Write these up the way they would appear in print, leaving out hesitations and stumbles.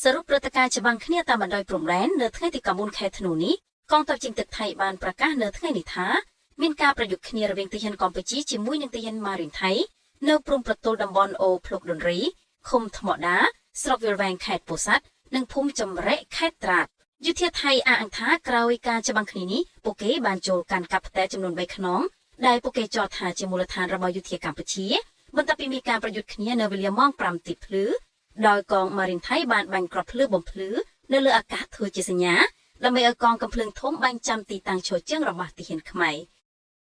សរុបព្រឹត្តិការណ៍ច្បាំងគ្នាតាមបណ្ដោយព្រំដែននៅថ្ងៃទី9ខែធ្នូនេះកងទ័ពជើងទឹកថៃបានប្រកាសនៅថ្ងៃនេះថាមានការប្រយុទ្ធគ្នារវាងទាហានកម្ពុជាជាមួយនឹងទាហានម៉ារីនថៃនៅព្រំប្រទល់តំបន់អូភ្លុកដុនរីឃុំថ្មដាស្រុកវាលវែងខេត្តពោធិ៍សាត់និងភូមិចំរែកខេត្តត្រាតយុធាថៃអះអាងថាក្រោយការច្បាំងគ្នានេះពួកគេបានចូលកាន់កាប់ផ្ទៃចំនួន3ខ្នងដែលពួកគេចោទថាជាមូលដ្ឋានរបស់យុធាកម្ពុជាបន្ទាប់ពីមានការប្រយុទ្ធគ្នានៅវេលាម៉ោង5ទីភ្លឺដោយកងម៉ារីនថៃបានបាញ់គ្រាប់ភ្លើងបំភ្លឺនៅលើអាកាសធ្វើជាសញ្ញាដើម្បីឲ្យកងកំភ្លើងធំបាញ់ចាំទីតាំងឈរជើងរបស់ទាហានខ្មែរ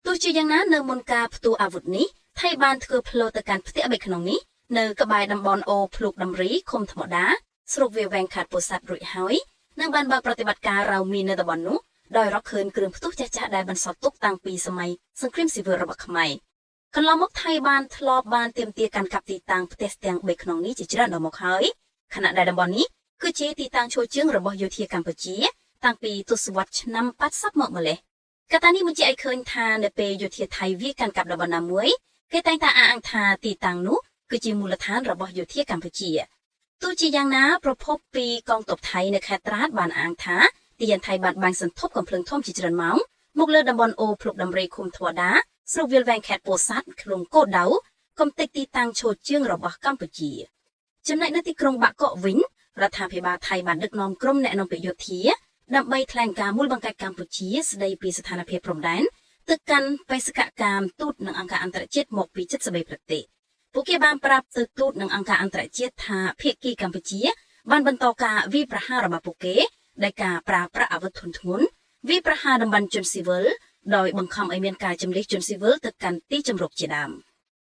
ទោះជាយ៉ាងណានៅមុនការផ្ទុះអាវុធនេះថៃបានធ្វើផ្លូវទៅកាន់ផ្ទះ3ខ្នងនេះនៅក្បែរតំបន់អូភ្លុកដំរីឃុំថ្មដាស្រុកវាលវែងខេត្តពោធិ៍សាត់រួចហើយនិងបានបើកប្រតិបត្តិការរៅមីននៅតំបន់នោះដោយរកឃើញគ្រឿងផ្ទុះចាស់ៗដែលបន្សល់ទុកតាំងពីសម័យសង្គ្រាមស៊ីវិលរបស់ខ្មែរកន្លងមកថៃបានធ្លាប់បានទាមទារកាន់កាប់ទីតាំងផ្ទះស្ទាំង3ខ្នងនេះជាច្រើនដងមកហើយខណៈដែលតំបន់នេះគឺជាទីតាំងឈរជើងរបស់យោធាកម្ពុជាតាំងពីទសវត្សរ៍ឆ្នាំ80មកម្លេះកត្តានេះបញ្ជាក់ឲ្យឃើញថានៅពេលយោធាថៃវាយកាន់កាប់តំបន់ណាមួយគេតែងតែអះអាងថាទីតាំងនោះគឺជាមូលដ្ឋានរបស់យោធាកម្ពុជាទោះជាយ៉ាងណាប្រភពពីកងទ័ពថៃនៅខេត្តត្រាតបានអាងថាទាហានថៃបានបាញ់សន្ធប់កំភ្លើងធំជាច្រើនម៉ោងមកលើតំបន់អូភ្លុកដំរីឃុំថ្មដាស្រុកវាលវែងខេត្តពោធិ៍សាត់ក្នុងគោលដៅកំទេចទីតាំងឈរជើងរបស់កម្ពុជាចំណែកនៅទីក្រុងបាក់កកវិញរដ្ឋាភិបាលថៃបានដឹកនាំក្រុមអ្នកនាំពាក្យយោធាដើម្បីថ្លែងការណ៍មូលបង្កើតកម្ពុជាស្ដីពីស្ថានភាពព្រំដែនទៅកាន់បេសកកម្មទូតនិងអង្គការអន្តរជាតិមកពី73ប្រទេសពួកគេបានប្រាប់ទៅទូតនិងអង្គការអន្តរជាតិថាភាគីកម្ពុជាបានបន្តការវាយប្រហាររបស់ពួកគេដោយការប្រើប្រាស់អាវុធធុនធ្ងន់វាយប្រហារតំបន់ជនស៊ីវិលដោយបង្ខំឲ្យមានការជម្លៀសជនស៊ីវិលទៅកាន់ទីជម្រកជាដើម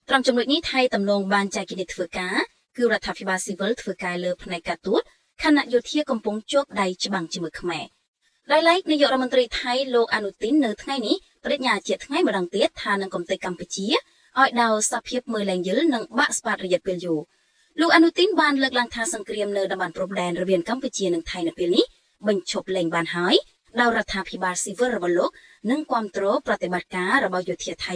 ត្រង់ចំណុចនេះថៃទំនងបានចែកគំនិតធ្វើការគឺរដ្ឋាភិបាលស៊ីវិលធ្វើការលើផ្នែកការទូតខណៈយោធាកំពុងជាប់ដៃច្បាំងជាមួយខ្មែរដោយឡែកនាយករដ្ឋមន្ត្រីថៃលោកអនុទីននៅថ្ងៃនេះបដិញ្ញាជាថ្ងៃម្ដងទៀតថានឹងកំទេចកម្ពុជាឲ្យដោសភាពមើលលែងយល់និងបាក់ស្បាតរយៈពេលយូរលោកអនុទីនបានលើកឡើងថាសង្គ្រាមនៅតំបន់ព្រំដែនរវាងកម្ពុជានិងថៃនៅពេលនេះបញ្ឈប់លែងបានហើយដោយរដ្ឋាភិបាលស៊ីវិលរបស់លោកនឹងគ្រប់គ្រងប្រតិបត្តិការរបស់យោធាថៃ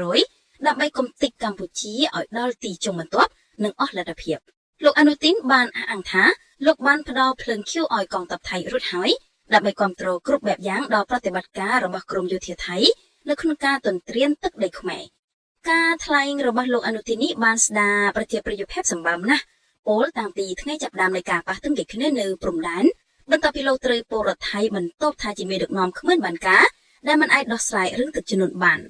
100% ដើម្បីកំទេចកម្ពុជាឲ្យដល់ទីជុំបន្ទាប់និងអស់លទ្ធភាពលោកអនុទីនបានអះអាងថាលោកបានផ្ដល់ភ្លើងខៀវឲ្យកងទ័ពថៃរួចហើយដើម្បីគ្រប់គ្រងគ្រប់បែបយ៉ាងដល់ប្រតិបត្តិការរបស់ក្រមយោធាថៃនៅក្នុងការទន្ទ្រានទឹកដីខ្មែរការថ្លែងរបស់លោកអនុទីននេះបានស្ដារប្រជាប្រិយភាពសម្បើមណាស់ពលតាំងពីថ្ងៃចាប់ផ្ដើមនៃការប៉ះទង្គិចគ្នានៅព្រំដែនបន្ទាប់ពីលោកត្រូវពលរដ្ឋថៃបន្ទោសថាជាមេដឹកនាំគ្មានបានការដែលមិនអាចដោះស្រាយរឿងទឹកជំនន់បាន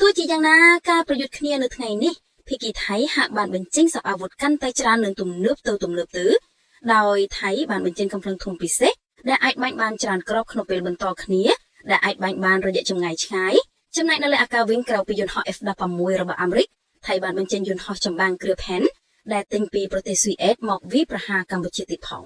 ទោះជាយ៉ាងណាការប្រយុទ្ធគ្នានៅថ្ងៃនេះភាគីថៃហាក់បានបញ្ចេញសអាវុធកាន់តែច្រើននិងទំនើបទៅដោយថៃបានបញ្ចេញកំភ្លើងធំពិសេសដែលអាចបាញ់បានច្រើនគ្រាប់ក្នុងពេលបន្តគ្នាដែលអាចបាញ់បានរយៈចម្ងាយឆ្ងាយចំណែកនៅលើអាកាសវិញក្រៅពីយន្តហោះ F-16 របស់អាមេរិកថៃបានបញ្ចេញយន្តហោះចម្បាំងគ្រឿងផែនដែលទិញពីប្រទេសស៊ុយអែតមកវាយប្រហារកម្ពុជាទៀតផង